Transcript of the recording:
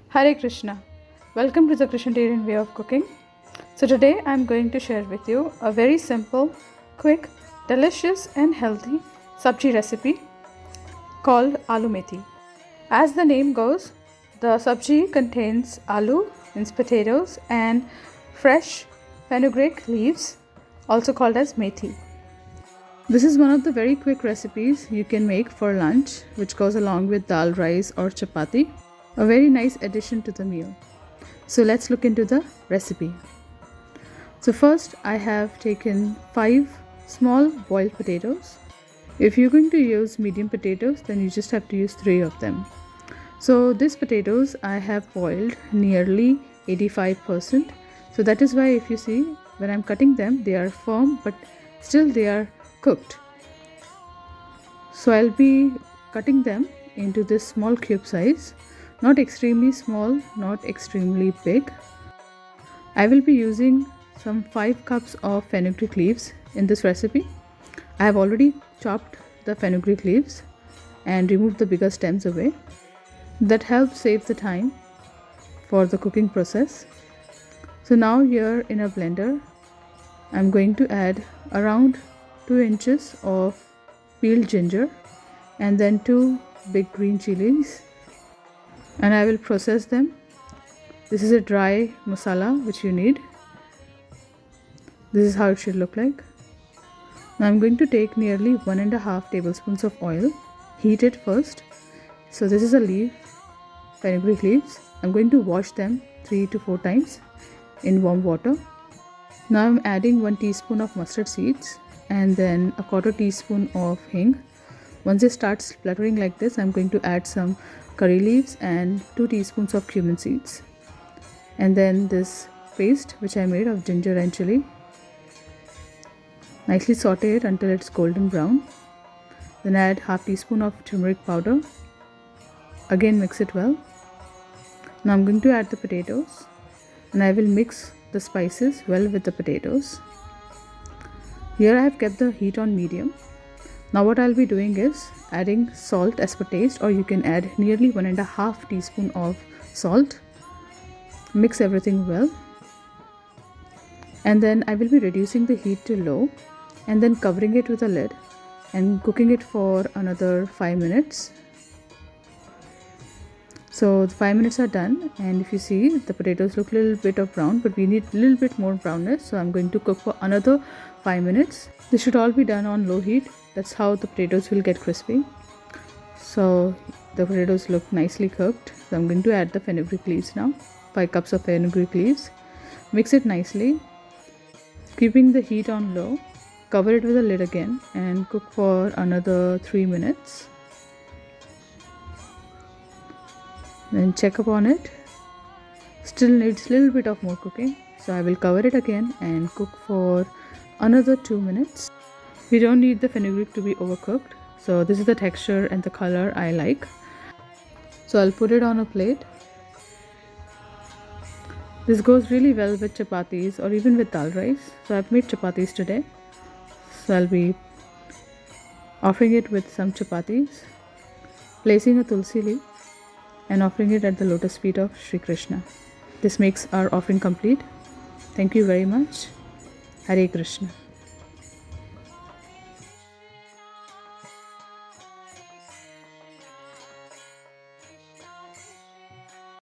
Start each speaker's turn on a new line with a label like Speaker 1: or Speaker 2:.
Speaker 1: Hare Krishna. Welcome to the Krishnatarian way of cooking. So today I am going to share with you a very simple, quick, delicious and healthy sabji recipe called aloo methi. As the name goes, the sabji contains aloo, means potatoes, and fresh fenugreek leaves, also called as methi. This is one of the very quick recipes you can make for lunch, which goes along with dal, rice or chapati. A very nice addition to the meal. So let's look into the recipe. So first I have taken 5 small boiled potatoes. If you're going to use medium potatoes, then you just have to use 3 of them. So these potatoes I have boiled nearly 85%. So that is why if you see when I'm cutting them, they are firm but still they are cooked. So I'll be cutting them into this small cube size, not extremely small, not extremely big. I will be using some 5 cups of fenugreek leaves in this recipe. I have already chopped the fenugreek leaves and removed the bigger stems away. That helps save the time for the cooking process. So now here in a blender, I'm going to add around 2 inches of peeled ginger and then 2 big green chilies, and I will process them. This is a dry masala which you need. This is how it should look like. Now I'm going to take nearly 1.5 tablespoons of oil, heat it first. So this is a leaf, fenugreek leaves. I'm going to wash them 3 to 4 times in warm water. Now I'm adding 1 teaspoon of mustard seeds and then a 1/4 teaspoon of hing. Once it starts spluttering like this, I'm going to add some curry leaves and 2 teaspoons of cumin seeds. And then this paste which I made of ginger and chili. Nicely saute it until it's golden brown. Then add 1/2 teaspoon of turmeric powder. Again mix it well. Now I'm going to add the potatoes and I will mix the spices well with the potatoes. Here I have kept the heat on medium. Now what I'll be doing is adding salt as per taste, or you can add nearly 1.5 teaspoon of salt. Mix everything well. And then I will be reducing the heat to low and then covering it with a lid and cooking it for another 5 minutes. So the 5 minutes are done, and if you see, the potatoes look a little bit of brown, but we need a little bit more brownness. So I'm going to cook for another 5 minutes. This should all be done on low heat. That's how the potatoes will get crispy. So the potatoes look nicely cooked. So I'm going to add the fenugreek leaves now. 5 cups of fenugreek leaves. Mix it nicely. Keeping the heat on low. Cover it with a lid again and cook for another 3 minutes. Then check upon it. Still needs a little bit of more cooking. So I will cover it again and cook for another 2 minutes. We don't need the fenugreek to be overcooked. So this is the texture and the color I like. So I'll put it on a plate. This goes really well with chapatis or even with dal rice. So I've made chapatis today. So I'll be offering it with some chapatis, placing a tulsi leaf and offering it at the lotus feet of Sri Krishna. This makes our offering complete. Thank you very much. Hare Krishna.